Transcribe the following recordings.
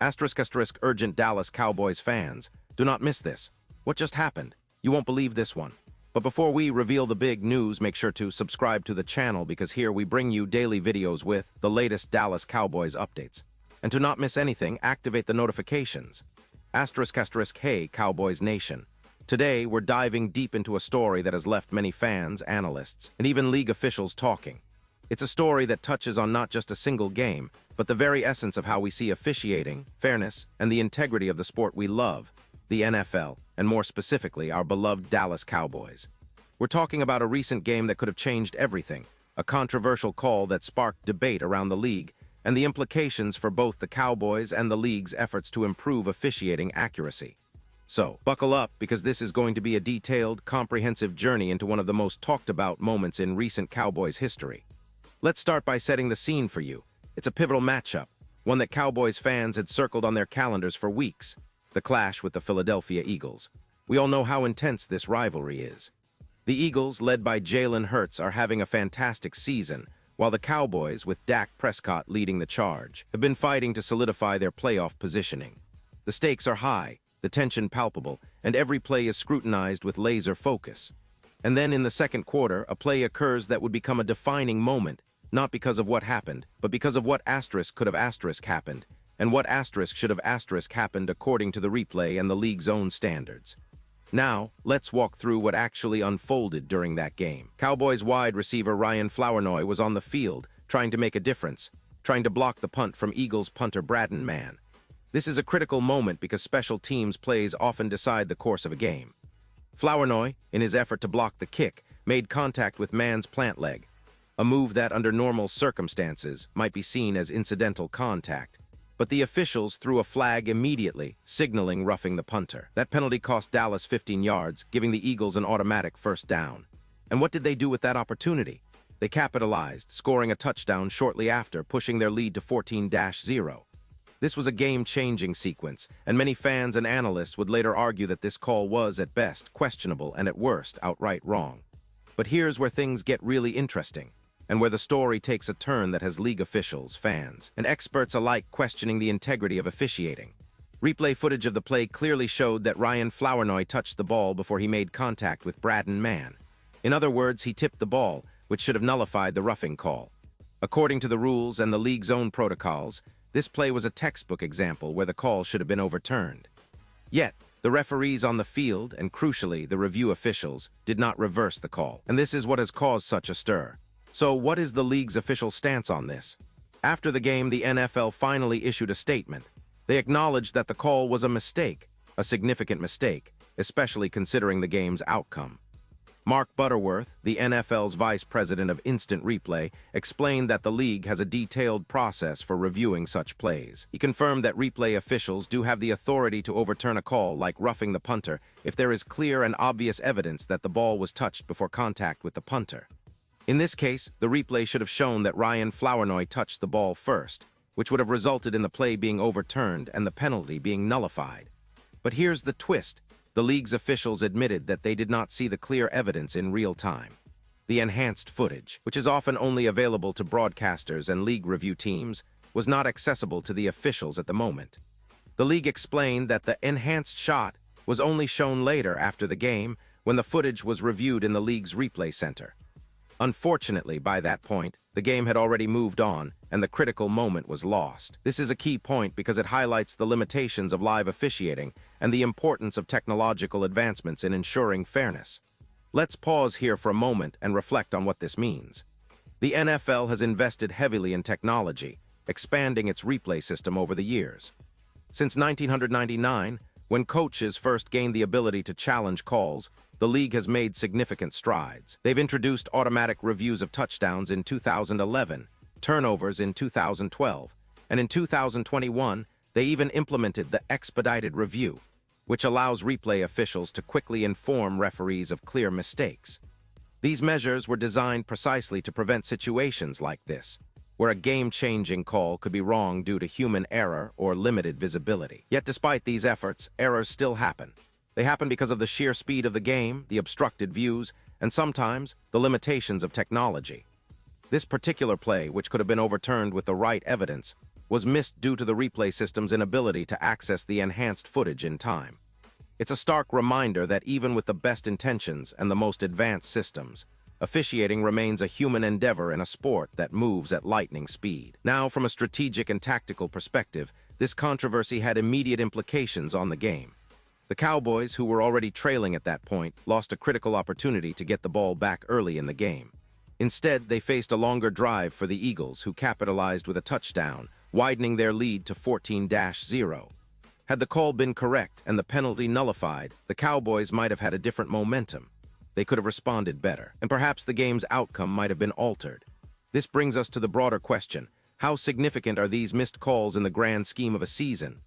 Urgent Dallas Cowboys fans. Do not miss this. What just happened? You won't believe this one. But before we reveal the big news, make sure to subscribe to the channel because here we bring you daily videos with the latest Dallas Cowboys updates. And to not miss anything, activate the notifications. Hey, Cowboys Nation. Today, we're diving deep into a story that has left many fans, analysts, and even league officials talking. It's a story that touches on not just a single game, but the very essence of how we see officiating, fairness, and the integrity of the sport we love, the NFL, and more specifically, our beloved Dallas Cowboys. We're talking about a recent game that could have changed everything, a controversial call that sparked debate around the league, and the implications for both the Cowboys and the league's efforts to improve officiating accuracy. So, buckle up because this is going to be a detailed, comprehensive journey into one of the most talked about moments in recent Cowboys history. Let's start by setting the scene for you. It's a pivotal matchup, one that Cowboys fans had circled on their calendars for weeks, the clash with the Philadelphia Eagles. We all know how intense this rivalry is. The Eagles, led by Jalen Hurts, are having a fantastic season, while the Cowboys, with Dak Prescott leading the charge, have been fighting to solidify their playoff positioning. The stakes are high, the tension palpable, and every play is scrutinized with laser focus. And then in the second quarter, a play occurs that would become a defining moment, not because of what happened, but because of what asterisk could have asterisk happened, and what asterisk should have asterisk happened according to the replay and the league's own standards. Now, let's walk through what actually unfolded during that game. Cowboys wide receiver Ryan Flournoy was on the field, trying to make a difference, trying to block the punt from Eagles punter Braden Mann. This is a critical moment because special teams plays often decide the course of a game. Flournoy, in his effort to block the kick, made contact with Mann's plant leg, a move that under normal circumstances might be seen as incidental contact. But the officials threw a flag immediately, signaling roughing the punter. That penalty cost Dallas 15 yards, giving the Eagles an automatic first down. And what did they do with that opportunity? They capitalized, scoring a touchdown shortly after, pushing their lead to 14-0. This was a game-changing sequence, and many fans and analysts would later argue that this call was, at best, questionable and at worst, outright wrong. But here's where things get really interesting, and where the story takes a turn that has league officials, fans, and experts alike questioning the integrity of officiating. Replay footage of the play clearly showed that Ryan Flournoy touched the ball before he made contact with Braden Mann. In other words, he tipped the ball, which should have nullified the roughing call. According to the rules and the league's own protocols, this play was a textbook example where the call should have been overturned. Yet, the referees on the field, and crucially, the review officials, did not reverse the call, and this is what has caused such a stir. So what is the league's official stance on this? After the game, the NFL finally issued a statement. They acknowledged that the call was a mistake, a significant mistake, especially considering the game's outcome. Mark Butterworth, the NFL's vice president of instant replay, explained that the league has a detailed process for reviewing such plays. He confirmed that replay officials do have the authority to overturn a call like roughing the punter if there is clear and obvious evidence that the ball was touched before contact with the punter. In this case, the replay should have shown that Ryan Flournoy touched the ball first, which would have resulted in the play being overturned and the penalty being nullified. But here's the twist. The league's officials admitted that they did not see the clear evidence in real time. The enhanced footage, which is often only available to broadcasters and league review teams, was not accessible to the officials at the moment. The league explained that the enhanced shot was only shown later after the game when the footage was reviewed in the league's replay center. Unfortunately, by that point, the game had already moved on, and the critical moment was lost. This is a key point because it highlights the limitations of live officiating and the importance of technological advancements in ensuring fairness. Let's pause here for a moment and reflect on what this means. The NFL has invested heavily in technology, expanding its replay system over the years. Since 1999, when coaches first gained the ability to challenge calls, the league has made significant strides. They've introduced automatic reviews of touchdowns in 2011, turnovers in 2012, and in 2021, they even implemented the expedited review, which allows replay officials to quickly inform referees of clear mistakes. These measures were designed precisely to prevent situations like this, where a game-changing call could be wrong due to human error or limited visibility. Yet despite these efforts, errors still happen. They happen because of the sheer speed of the game, the obstructed views, and sometimes the limitations of technology. This particular play, which could have been overturned with the right evidence, was missed due to the replay system's inability to access the enhanced footage in time. It's a stark reminder that even with the best intentions and the most advanced systems, officiating remains a human endeavor in a sport that moves at lightning speed. Now, from a strategic and tactical perspective, this controversy had immediate implications on the game. The Cowboys, who were already trailing at that point, lost a critical opportunity to get the ball back early in the game. Instead, they faced a longer drive for the Eagles, who capitalized with a touchdown, widening their lead to 14-0. Had the call been correct and the penalty nullified, the Cowboys might have had a different momentum. They could have responded better, and perhaps the game's outcome might have been altered. This brings us to the broader question: how significant are these missed calls in the grand scheme of a season?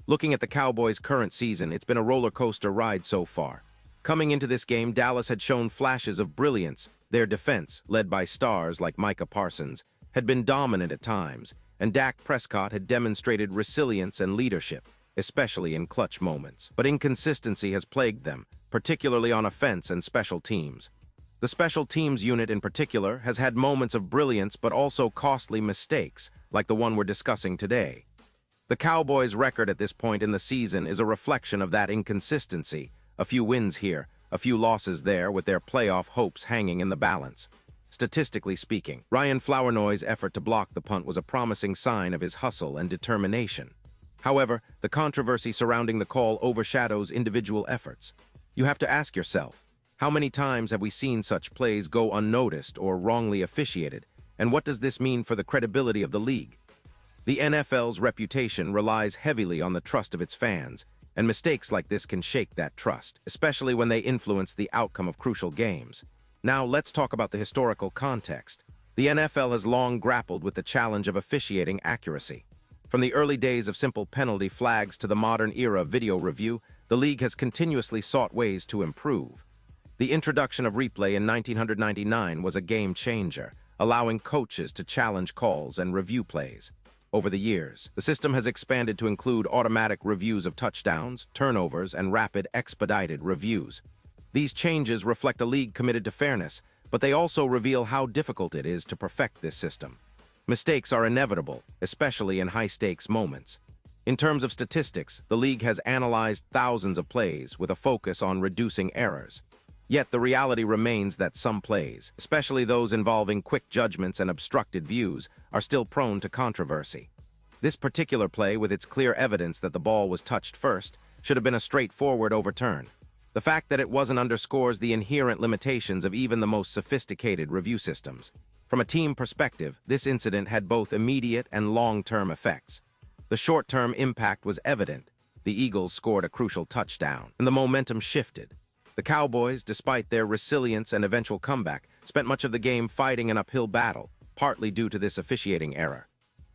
Looking at the Cowboys' current season, it's been a roller coaster ride so far. Coming into this game, Dallas had shown flashes of brilliance. Their defense, led by stars like Micah Parsons, had been dominant at times, and Dak Prescott had demonstrated resilience and leadership, especially in clutch moments. But inconsistency has plagued them, particularly on offense and special teams. The special teams unit in particular has had moments of brilliance but also costly mistakes, like the one we're discussing today. The Cowboys' record at this point in the season is a reflection of that inconsistency. A few wins here, a few losses there, with their playoff hopes hanging in the balance. Statistically speaking, Ryan Flournoy's effort to block the punt was a promising sign of his hustle and determination. However, the controversy surrounding the call overshadows individual efforts. You have to ask yourself, how many times have we seen such plays go unnoticed or wrongly officiated, and what does this mean for the credibility of the league? The NFL's reputation relies heavily on the trust of its fans, and mistakes like this can shake that trust, especially when they influence the outcome of crucial games. Now, let's talk about the historical context. The NFL has long grappled with the challenge of officiating accuracy. From the early days of simple penalty flags to the modern era of video review, the league has continuously sought ways to improve. The introduction of replay in 1999 was a game changer, allowing coaches to challenge calls and review plays. Over the years, the system has expanded to include automatic reviews of touchdowns, turnovers, and rapid, expedited reviews. These changes reflect a league committed to fairness, but they also reveal how difficult it is to perfect this system. Mistakes are inevitable, especially in high-stakes moments. In terms of statistics, the league has analyzed thousands of plays with a focus on reducing errors. Yet the reality remains that some plays, especially those involving quick judgments and obstructed views, are still prone to controversy. This particular play, with its clear evidence that the ball was touched first, should have been a straightforward overturn. The fact that it wasn't underscores the inherent limitations of even the most sophisticated review systems. From a team perspective, this incident had both immediate and long-term effects. The short-term impact was evident. The Eagles scored a crucial touchdown, and the momentum shifted. The Cowboys, despite their resilience and eventual comeback, spent much of the game fighting an uphill battle, partly due to this officiating error.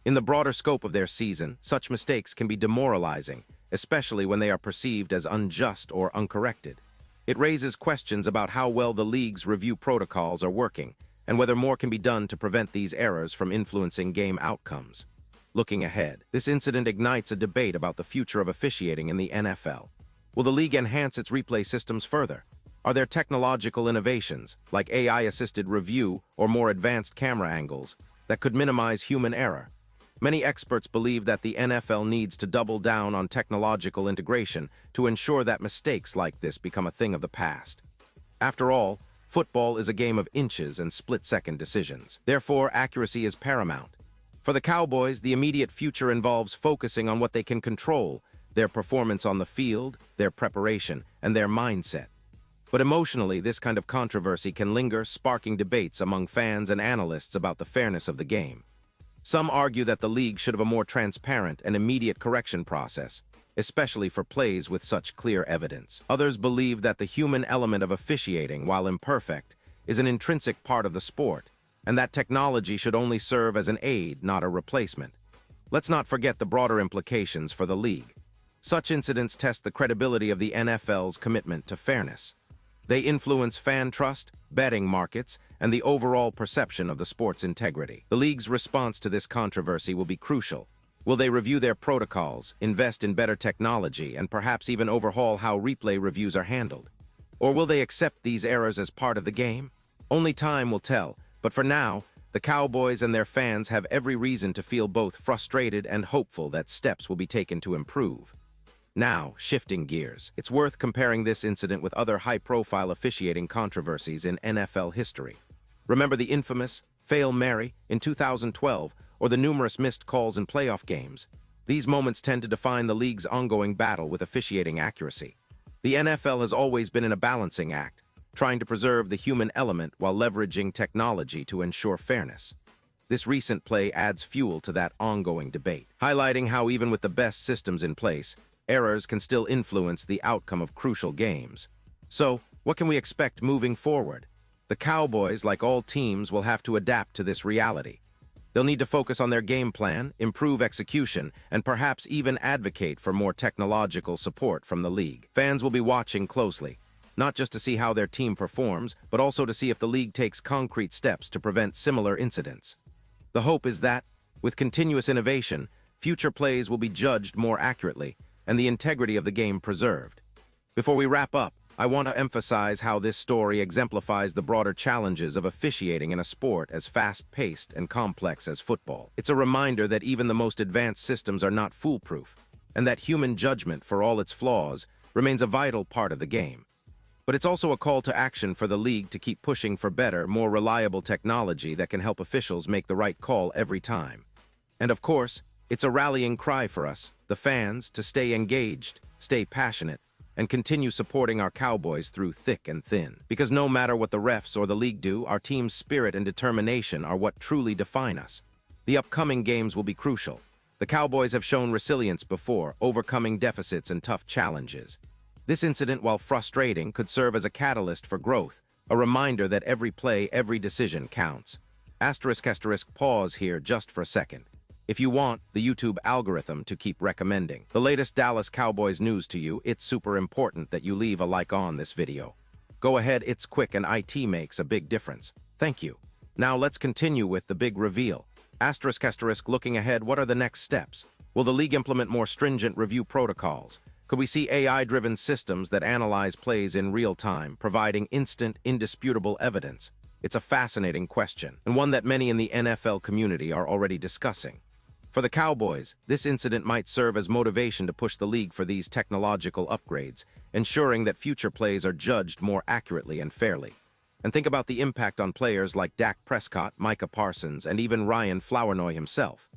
In the broader scope of their season, such mistakes can be demoralizing, especially when they are perceived as unjust or uncorrected. It raises questions about how well the league's review protocols are working, and whether more can be done to prevent these errors from influencing game outcomes. Looking ahead, this incident ignites a debate about the future of officiating in the NFL. Will the league enhance its replay systems further? Are there technological innovations, like AI-assisted review or more advanced camera angles, that could minimize human error? Many experts believe that the NFL needs to double down on technological integration to ensure that mistakes like this become a thing of the past. After all, football is a game of inches and split-second decisions. Therefore, accuracy is paramount. For the Cowboys, the immediate future involves focusing on what they can control: their performance on the field, their preparation, and their mindset. But emotionally, this kind of controversy can linger, sparking debates among fans and analysts about the fairness of the game. Some argue that the league should have a more transparent and immediate correction process, especially for plays with such clear evidence. Others believe that the human element of officiating, while imperfect, is an intrinsic part of the sport, and that technology should only serve as an aid, not a replacement. Let's not forget the broader implications for the league. Such incidents test the credibility of the NFL's commitment to fairness. They influence fan trust, betting markets, and the overall perception of the sport's integrity. The league's response to this controversy will be crucial. Will they review their protocols, invest in better technology, and perhaps even overhaul how replay reviews are handled? Or will they accept these errors as part of the game? Only time will tell, but for now, the The Cowboys and their fans have every reason to feel both frustrated and hopeful that steps will be taken to improve. Now, shifting gears, it's worth comparing this incident with other high-profile officiating controversies in NFL history. Remember the infamous Fail Mary in 2012 or the numerous missed calls in playoff games? These moments tend to define the league's ongoing battle with officiating accuracy. The NFL has always been in a balancing act, trying to preserve the human element while leveraging technology to ensure fairness. This recent play adds fuel to that ongoing debate, highlighting how even with the best systems in place, errors can still influence the outcome of crucial games. So, what can we expect moving forward? The Cowboys, like all teams, will have to adapt to this reality. They'll need to focus on their game plan, improve execution, and perhaps even advocate for more technological support from the league. Fans will be watching closely, not just to see how their team performs, but also to see if the league takes concrete steps to prevent similar incidents. The hope is that, with continuous innovation, future plays will be judged more accurately, and the integrity of the game preserved. Before we wrap up, I want to emphasize how this story exemplifies the broader challenges of officiating in a sport as fast-paced and complex as football. It's a reminder that even the most advanced systems are not foolproof, and that human judgment, for all its flaws, remains a vital part of the game. But it's also a call to action for the league to keep pushing for better, more reliable technology that can help officials make the right call every time. And of course, it's a rallying cry for us, the fans, to stay engaged, stay passionate, and continue supporting our Cowboys through thick and thin. Because no matter what the refs or the league do, our team's spirit and determination are what truly define us. The upcoming games will be crucial. The Cowboys have shown resilience before, overcoming deficits and tough challenges. This incident, while frustrating, could serve as a catalyst for growth, a reminder that every play, every decision counts. Pause here just for a second. If you want the YouTube algorithm to keep recommending the latest Dallas Cowboys news to you, it's super important that you leave a like on this video. Go ahead, it's quick and IT makes a big difference. Thank you. Now let's continue with the big reveal. Looking ahead, what are the next steps? Will the league implement more stringent review protocols? Could we see AI-driven systems that analyze plays in real time, providing instant, indisputable evidence? It's a fascinating question, and one that many in the NFL community are already discussing. For the Cowboys, this incident might serve as motivation to push the league for these technological upgrades, ensuring that future plays are judged more accurately and fairly. And think about the impact on players like Dak Prescott, Micah Parsons, and even Ryan Flournoy himself.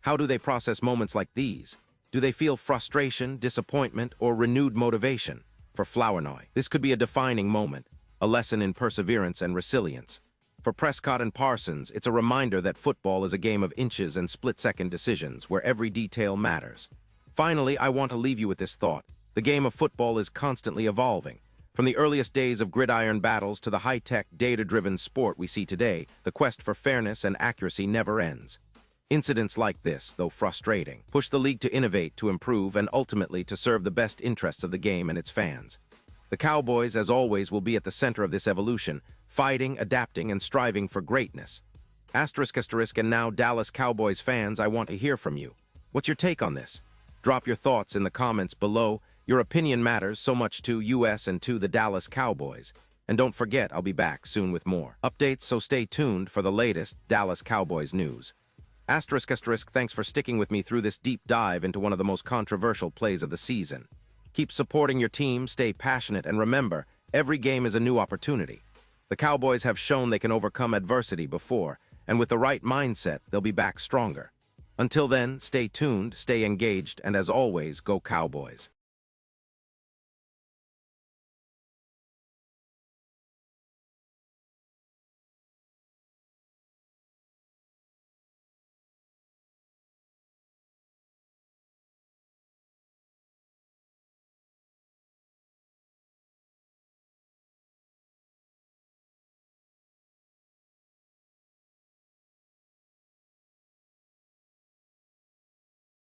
How do they process moments like these? Do they feel frustration, disappointment, or renewed motivation? For Flournoy, this could be a defining moment, a lesson in perseverance and resilience. For Prescott and Parsons, it's a reminder that football is a game of inches and split-second decisions where every detail matters. Finally, I want to leave you with this thought. The game of football is constantly evolving. From the earliest days of gridiron battles to the high-tech, data-driven sport we see today, the quest for fairness and accuracy never ends. Incidents like this, though frustrating, push the league to innovate, to improve, and ultimately to serve the best interests of the game and its fans. The Cowboys, as always, will be at the center of this evolution, fighting, adapting, and striving for greatness. And now, Dallas Cowboys fans, I want to hear from you. What's your take on this? Drop your thoughts in the comments below. Your opinion matters so much to us and to the Dallas Cowboys. And don't forget, I'll be back soon with more updates, so stay tuned for the latest Dallas Cowboys news. Thanks for sticking with me through this deep dive into one of the most controversial plays of the season. Keep supporting your team, stay passionate, and remember, every game is a new opportunity. The Cowboys have shown they can overcome adversity before, and with the right mindset, they'll be back stronger. Until then, stay tuned, stay engaged, and as always, go Cowboys.